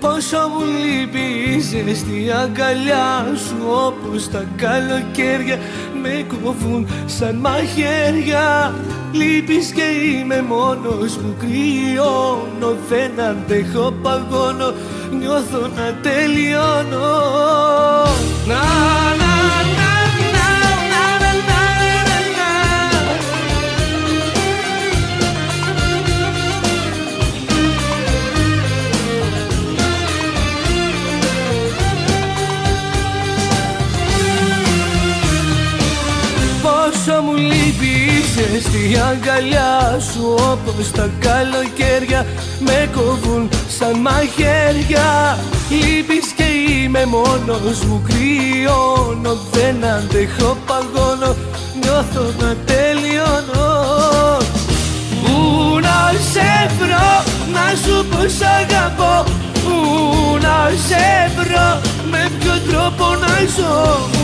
Πόσο μου λείπει η ζεστή αγκαλιά σου, όπως τα καλοκαίρια με κόβουν σαν μαχαίρια. Λείπεις και είμαι μόνος μου, κρυώνω, δεν αντέχω, παγώνω, νιώθω να τελειώνω. Να, να, να. Πόσο μου λείπει η ζεστή αγκαλιά σου, όπως τα καλοκαίρια με κόβουν σαν μαχαίρια. Λείπεις και είμαι μόνος μου, κρυώνω, δεν αντέχω, παγώνω, νιώθω να τελειώνω. Πού να σε βρω, να σου πω σ' αγαπώ, πού να σε βρω, με ποιο τρόπο να ζω.